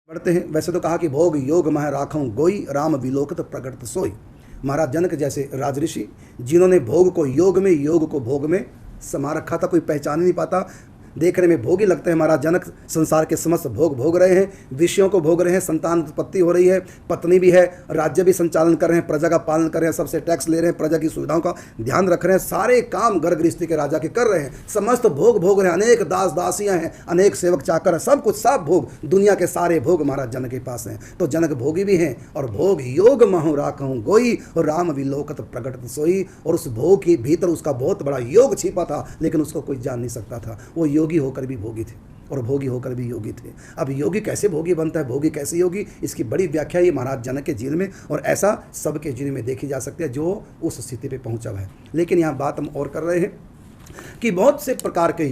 पढ़ते हैं। वैसे तो कहा कि भोग योग मह राखूं गोई, राम विलोकत प्रगट सोई। महाराज जनक जैसे राजऋषि जिन्होंने भोग को योग में, योग को भोग में समा रखा था, कोई पहचान ही नहीं पाता। देखने में भोगी लगते हैं। महाराज जनक संसार के समस्त भोग भोग रहे हैं, विषयों को भोग रहे हैं, संतान उत्पत्ति हो रही है, पत्नी भी है, राज्य भी संचालन कर रहे हैं, प्रजा का पालन कर रहे हैं, सबसे टैक्स ले रहे हैं, प्रजा की सुविधाओं का ध्यान रख रहे हैं, सारे काम घर गृहस्थी के राजा के कर रहे हैं, समस्त भोग भोग रहे हैं, अनेक दास दासियां हैं, अनेक सेवक चाकर हैं, सब कुछ, सब भोग, दुनिया के सारे भोग महाराज जनक के पास हैं। तो जनक भोगी भी हैं। और भोग योग महु राखूं गोई, और राम विलोकत प्रगट सोई। और उस भोग के भीतर उसका बहुत बड़ा योग छिपा था, लेकिन उसको कोई जान नहीं सकता था। वो योगी होकर भी भोगी थे और भोगी होकर भी योगी थे। अब योगी कैसे भोगी बनता है, भोगी कैसे योगी, इसकी बड़ी व्याख्या ये महाराज जनक के जीवन में, और ऐसा सबके जीवन में देखी जा सकती है जो उस स्थिति पे पहुंचा है। लेकिन यहाँ बात हम और कर रहे हैं कि बहुत से प्रकार के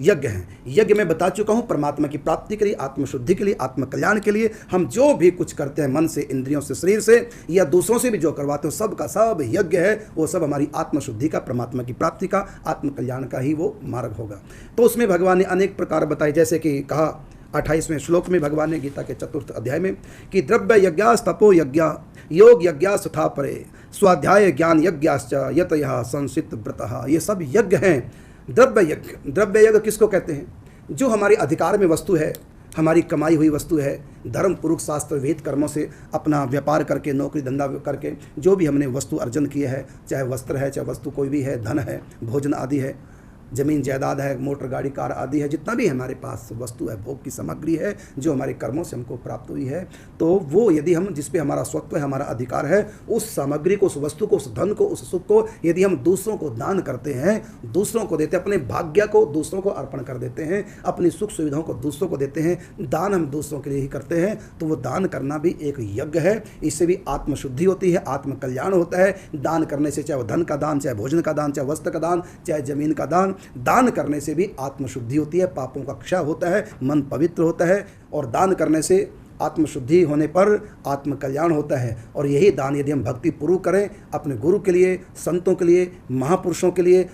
यज्ञ हैं। यज्ञ में बता चुका हूँ, परमात्मा की प्राप्ति के लिए, आत्मशुद्धि के लिए, आत्म कल्याण के लिए हम जो भी कुछ करते हैं मन से, इंद्रियों से, शरीर से या दूसरों से भी जो करवाते हो, सब का सब यज्ञ है। वो सब हमारी आत्मशुद्धि का, परमात्मा की प्राप्ति का, आत्म कल्याण का ही वो मार्ग होगा। तो उसमें भगवान ने अनेक प्रकार बताए, जैसे कि कहा 28वें श्लोक में भगवान ने गीता के 4th अध्याय में कि द्रव्य यज्ञास तपो यज्ञ योग यज्ञास तथा परे स्वाध्याय ज्ञान यज्ञाश्च यतयः संसित व्रतः। ये सब यज्ञ हैं। द्रव्य यज्ञ, द्रव्य यज्ञ किसको कहते हैं? जो हमारे अधिकार में वस्तु है, हमारी कमाई हुई वस्तु है, धर्म पूर्वक शास्त्र वेद कर्मों से अपना व्यापार करके, नौकरी धंधा करके जो भी हमने वस्तु अर्जन किए है, चाहे वस्त्र है, चाहे वस्तु कोई भी है, धन है, भोजन आदि है, जमीन जायदाद है, मोटर गाड़ी कार आदि है, जितना भी हमारे पास वस्तु है, भोग की सामग्री है, जो हमारे कर्मों से हमको प्राप्त हुई है, तो वो यदि हम, जिस पे हमारा स्वत्व है, हमारा अधिकार है, उस सामग्री को, उस वस्तु को, उस धन को, उस सुख को यदि हम दूसरों को दान करते हैं, दूसरों को देते हैं, अपने भाग्य को दूसरों को अर्पण कर देते हैं, अपनी सुख सुविधाओं को दूसरों को देते हैं, दान हम दूसरों के लिए ही करते हैं, तो वो दान करना भी एक यज्ञ है। इससे भी आत्मशुद्धि होती है, आत्म कल्याण होता है। दान करने से, चाहे वो धन का दान, चाहे भोजन का दान, चाहे वस्त्र का दान, चाहे जमीन का दान, दान करने से भी आत्मशुद्धि होती है, पापों का क्षय होता है, मन पवित्र होता है। और दान करने से, आत्मशुद्धि होने पर आत्म कल्याण होता है। और यही दान यदि हम भक्ति पूर्वक करें, अपने गुरु के लिए, संतों के लिए, महापुरुषों के लिए,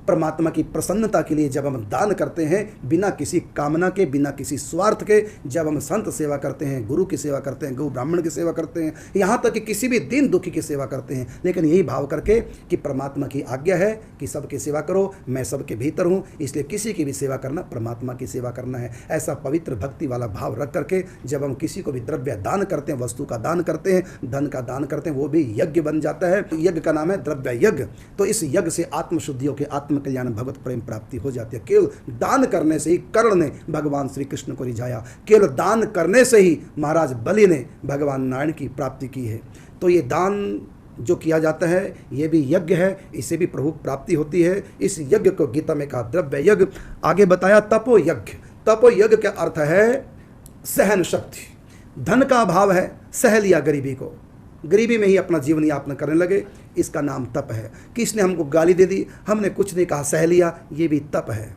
परमात्मा की प्रसन्नता के लिए जब हम दान करते हैं, बिना किसी कामना के, बिना किसी स्वार्थ के, जब हम संत सेवा करते हैं, गुरु की सेवा करते हैं, गौ ब्राह्मण की सेवा करते हैं, यहाँ तक कि किसी भी दीन दुखी की सेवा करते हैं, लेकिन यही भाव करके कि परमात्मा की आज्ञा है कि सबकी सेवा करो, मैं सबके भीतर हूँ, इसलिए किसी की भी सेवा करना परमात्मा की सेवा करना है। ऐसा पवित्र भक्ति वाला भाव रख करके जब हम किसी को भी द्रव्य दान करते हैं, वस्तु का दान करते हैं, धन का दान करते हैं, वो भी यज्ञ बन जाता है। यज्ञ का नाम है द्रव्य यज्ञ। तो इस यज्ञ से आत्मशुद्धि होकर आत्म कल्याण, भगवत प्रेम प्राप्ति हो जाती है। केवल दान करने से ही कर्ण ने भगवान श्री कृष्ण को रिझाया, केवल दान करने से ही महाराज बलि ने भगवान नारायण की प्राप्ति की है। तो ये दान जो किया जाता है, ये भी यज्ञ है, इससे भी प्रभु प्राप्ति होती है। इस यज्ञ को गीता में कहा द्रव्य यज्ञ। आगे बताया तपो यज्ञ। तपो यज्ञ का अर्थ है सहन शक्ति। धन का अभाव है, सह लिया गरीबी को, गरीबी में ही अपना जीवन यापन करने लगे, इसका नाम तप है। किसने हमको गाली दे दी, हमने कुछ नहीं कहा, सह लिया, ये भी तप है।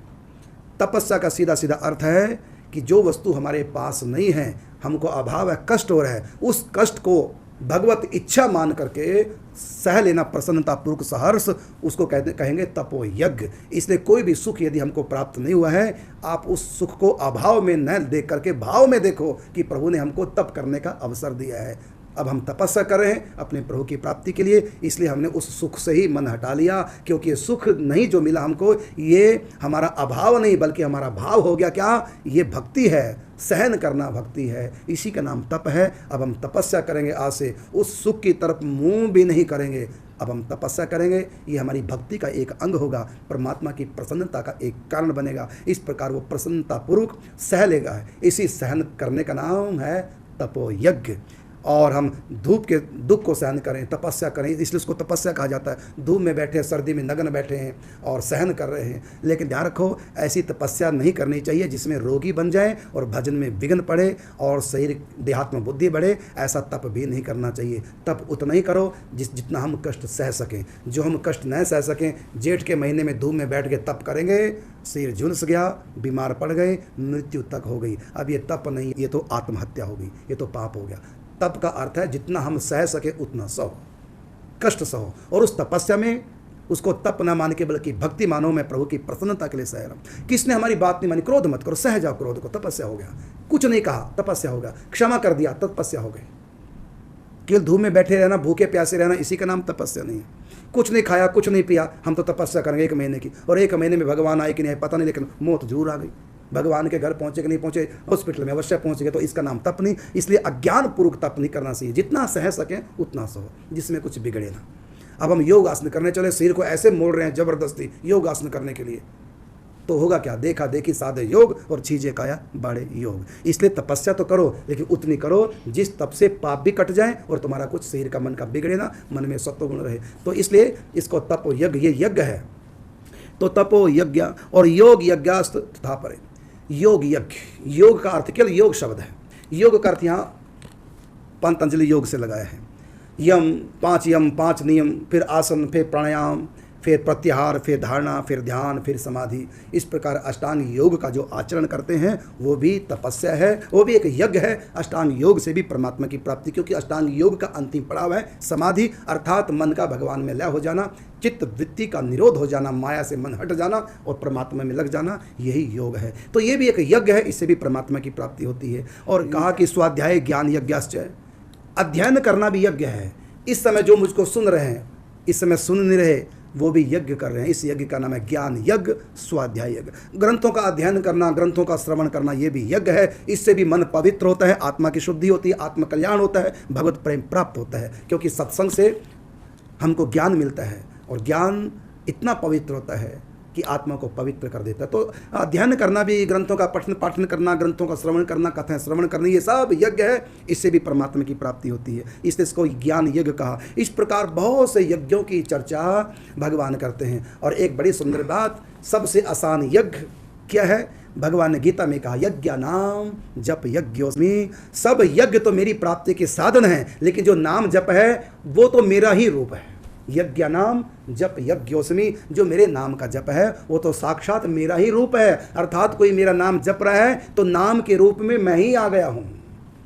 तपस्या का सीधा सीधा अर्थ है कि जो वस्तु हमारे पास नहीं है, हमको अभाव है, कष्ट हो रहा है, उस कष्ट को भगवत इच्छा मान करके सह लेना, प्रसन्नता पूर्वक सहर्ष, उसको कहेंगे तपो यज्ञ। इसलिए कोई भी सुख यदि हमको प्राप्त नहीं हुआ है, आप उस सुख को अभाव में न देख करके भाव में देखो कि प्रभु ने हमको तप करने का अवसर दिया है। अब हम तपस्या कर रहे हैं अपने प्रभु की प्राप्ति के लिए, इसलिए हमने उस सुख से ही मन हटा लिया, क्योंकि ये सुख नहीं जो मिला हमको, ये हमारा अभाव नहीं बल्कि हमारा भाव हो गया। क्या? ये भक्ति है, सहन करना भक्ति है, इसी का नाम तप है। अब हम तपस्या करेंगे, आज से उस सुख की तरफ मुंह भी नहीं करेंगे। अब हम तपस्या करेंगे, ये हमारी भक्ति का एक अंग होगा, परमात्मा की प्रसन्नता का एक कारण बनेगा। इस प्रकार वो प्रसन्नतापूर्वक सह लेगा। इसी सहन करने का नाम है तपो यज्ञ। और हम धूप के दुख को सहन करें, तपस्या करें, इसलिए उसको तपस्या कहा जाता है। धूप में बैठे, सर्दी में नग्न बैठे हैं और सहन कर रहे हैं। लेकिन ध्यान रखो, ऐसी तपस्या नहीं करनी चाहिए जिसमें रोगी बन जाए और भजन में विघ्न पड़े और शरीर देहात्म बुद्धि बढ़े। ऐसा तप भी नहीं करना चाहिए। तप उतना ही करो जितना हम कष्ट सह सकें। जो हम कष्ट न सह सकें, जेठ के महीने में धूप में बैठ के तप करेंगे, शरीर झुलस गया, बीमार पड़ गए, मृत्यु तक हो गई। अब ये तप नहीं, ये तो आत्महत्या हो गई, ये तो पाप हो गया। तप का अर्थ है जितना हम सह सके उतना सहो, कष्ट सहो। और उस तपस्या में उसको तप न मान के बल्कि भक्ति मानो, मैं प्रभु की प्रसन्नता के लिए सह रहा हूँ। किसने हमारी बात नहीं मानी, क्रोध मत करो, सह जाओ क्रोध को, तपस्या हो गया। कुछ नहीं कहा, तपस्या होगा। क्षमा कर दिया, तपस्या हो गई। केवल धूप में बैठे रहना, भूखे प्यासे रहना, इसी का नाम तपस्या नहीं है। कुछ नहीं खाया, कुछ नहीं पिया, हम तो तपस्या करेंगे 1 महीने की, और 1 महीने में भगवान आए कि नहीं पता नहीं, लेकिन मौत जरूर आ गई। भगवान के घर पहुंचे कि नहीं पहुंचे, हॉस्पिटल में अवश्य पहुंच गए, तो इसका नाम तप नहीं। इसलिए अज्ञान पूर्वक तप नहीं करना चाहिए। जितना सह सकें उतना सहो, जिसमें कुछ बिगड़े ना। अब हम योग आसन करने चले, शरीर को ऐसे मोड़ रहे हैं जबरदस्ती योग आसन करने के लिए, तो होगा क्या, देखा देखी साधे योग और छीजे काया बाड़े योग। इसलिए तपस्या तो करो, लेकिन उतनी करो जिस तप से पाप भी कट जाए और तुम्हारा कुछ शरीर का मन का बिगड़े ना, मन में सत्व गुण रहे। तो इसलिए इसको तपो यज्ञ, ये यज्ञ है। तो तपो यज्ञ और योग यज्ञास्त तथा परे। योग यज्ञ, योग का अर्थ केवल योग शब्द है। योग का अर्थ यहाँ पतंजलि योग से लगाया है। यम 5 नियम, फिर आसन, फिर प्राणायाम, फिर प्रत्याहार, फिर धारणा, फिर ध्यान, फिर समाधि। इस प्रकार अष्टांग योग का जो आचरण करते हैं वो भी तपस्या है, वो भी एक यज्ञ है। अष्टांग योग से भी परमात्मा की प्राप्ति, क्योंकि अष्टांग योग का अंतिम पड़ाव है समाधि, अर्थात मन का भगवान में लय हो जाना, चित्त वृत्ति का निरोध हो जाना, माया से मन हट जाना और परमात्मा में लग जाना, यही योग है। तो ये भी एक यज्ञ है, इससे भी परमात्मा की प्राप्ति होती है। और कहा कि स्वाध्याय ज्ञान यज्ञाश्च, अध्ययन करना भी यज्ञ है। इस समय जो मुझको सुन रहे हैं, इस समय सुन नहीं रहे, वो भी यज्ञ कर रहे हैं। इस यज्ञ का नाम है ज्ञान यज्ञ, स्वाध्याय यज्ञ। ग्रंथों का अध्ययन करना, ग्रंथों का श्रवण करना, ये भी यज्ञ है। इससे भी मन पवित्र होता है, आत्मा की शुद्धि होती है, आत्म कल्याण होता है, भगवत प्रेम प्राप्त होता है। क्योंकि सत्संग से हमको ज्ञान मिलता है और ज्ञान इतना पवित्र होता है कि आत्मा को पवित्र कर देता है। तो अध्ययन करना भी, ग्रंथों का पठन पाठन करना, ग्रंथों का श्रवण करना, कथाएं श्रवण करनी, ये सब यज्ञ है। इससे भी परमात्मा की प्राप्ति होती है, इसलिए इसको ज्ञान यज्ञ कहा। इस प्रकार बहुत से यज्ञों की चर्चा भगवान करते हैं। और एक बड़ी सुंदर बात, सबसे आसान यज्ञ क्या है, भगवान ने गीता में कहा, यज्ञ नाम जप यज्ञोस्मि। सब यज्ञ तो मेरी प्राप्ति के साधन है, लेकिन जो नाम जप है वो तो मेरा ही रूप है। यज्ञ नाम जप यज्ञोस्मि, जो मेरे नाम का जप है वो तो साक्षात मेरा ही रूप है। अर्थात कोई मेरा नाम जप रहा है तो नाम के रूप में मैं ही आ गया हूं।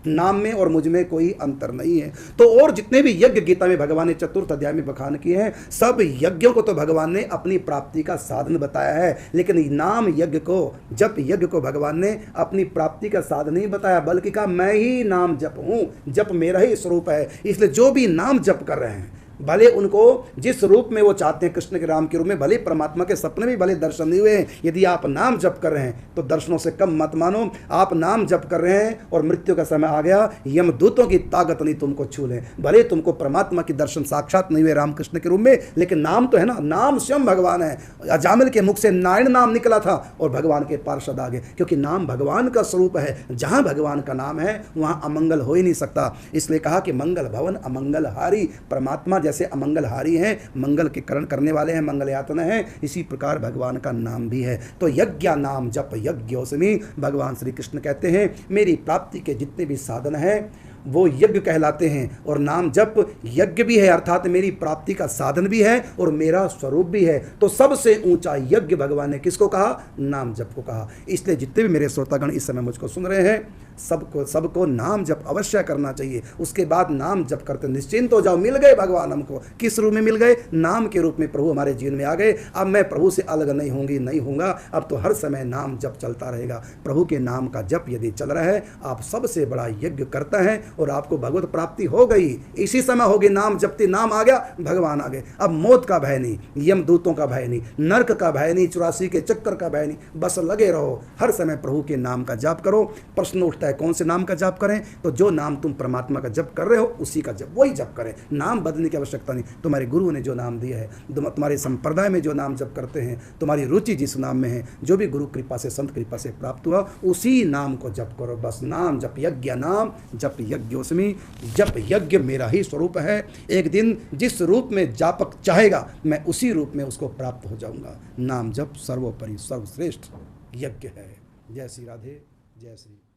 नाम में और मुझ में कोई अंतर नहीं है। तो और जितने भी यज्ञ गीता में भगवान ने 4th अध्याय में बखान किए हैं, सब यज्ञों को तो भगवान ने अपनी प्राप्ति का साधन बताया है, लेकिन नाम यज्ञ को, जप यज्ञ को भगवान ने अपनी प्राप्ति का साधन नहीं बताया, बल्कि कहा मैं ही नाम जप हूं, जप मेरा ही स्वरूप है। इसलिए जो भी नाम जप कर रहे हैं, भले उनको जिस रूप में वो चाहते हैं, कृष्ण के राम के रूप में, भले परमात्मा के सपने भी भले दर्शन नहीं हुए हैं, यदि आप नाम जप कर रहे हैं तो दर्शनों से कम मत मानो। आप नाम जप कर रहे हैं और मृत्यु का समय आ गया, यमदूतों की ताकत नहीं तुमको छू ले। भले तुमको परमात्मा की दर्शन साक्षात नहीं हुए रामकृष्ण के रूप में, लेकिन नाम तो है ना, नाम स्वयं भगवान है। अजामिल के मुख से नारायण नाम निकला था और भगवान के पार्षद आ गए, क्योंकि नाम भगवान का स्वरूप है। जहाँ भगवान का नाम है वहाँ अमंगल हो ही नहीं सकता। इसलिए कहा कि मंगल भवन अमंगल हारी। परमात्मा जैसे अमंगलहारी हैं, मंगल के करण करने वाले हैं, मंगल यातना हैं, इसी प्रकार भगवान का नाम भी है। तो यज्ञ नाम जप यज्ञोस्मि, भगवान श्री कृष्ण कहते हैं मेरी प्राप्ति के जितने भी साधन हैं वो यज्ञ कहलाते हैं। और नाम जप यज्ञ भी है, अर्थात मेरी प्राप्ति का साधन भी है और मेरा स्वरूप भी है। तो सबसे ऊंचा यज्ञ भगवान ने किसको कहा, नाम जप को कहा। इसलिए जितने भी मेरे श्रोतागण इस समय मुझको सुन रहे हैं, सबको नाम जप अवश्य करना चाहिए। उसके बाद नाम जप करते निश्चिंत हो जाओ, मिल गए भगवान हमको। किस रूप में मिल गए, नाम के रूप में प्रभु हमारे जीवन में आ गए। अब मैं प्रभु से अलग नहीं होंगी, नहीं होऊंगा। अब तो हर समय नाम जप चलता रहेगा। प्रभु के नाम का जप यदि चल रहा है, आप सबसे बड़ा यज्ञ करता है और आपको भगवत प्राप्ति हो गई। इसी समय होगी, नाम जपती, नाम आ गया, भगवान आ गए। अब मौत का भय नहीं, यमदूतों का भय नहीं, नरक का भय नहीं, 84 के चक्कर का भय नहीं। बस लगे रहो, हर समय प्रभु के नाम का जाप करो। प्रश्न उठता है कौन से नाम का जाप करें, तो जो नाम तुम परमात्मा का जप कर रहे हो उसी का जप, वही जप करें। नाम बदलने की आवश्यकता नहीं। तुम्हारे गुरु ने जो नाम दिया है, तुम्हारे संप्रदाय में जो नाम जप करते हैं, तुम्हारी रुचि जिस नाम में है, जो भी गुरु कृपा से, संत कृपा से प्राप्त हुआ, उसी नाम को जप करो। बस नाम जप यज्ञ नाम जप यज्ञोस्मि, जप यज्ञ मेरा ही स्वरूप है। एक दिन जिस रूप में जापक चाहेगा, मैं उसी रूप में उसको प्राप्त हो जाऊंगा। नाम जप सर्वोपरि सर्वश्रेष्ठ यज्ञ है। जय श्री राधे, जय श्री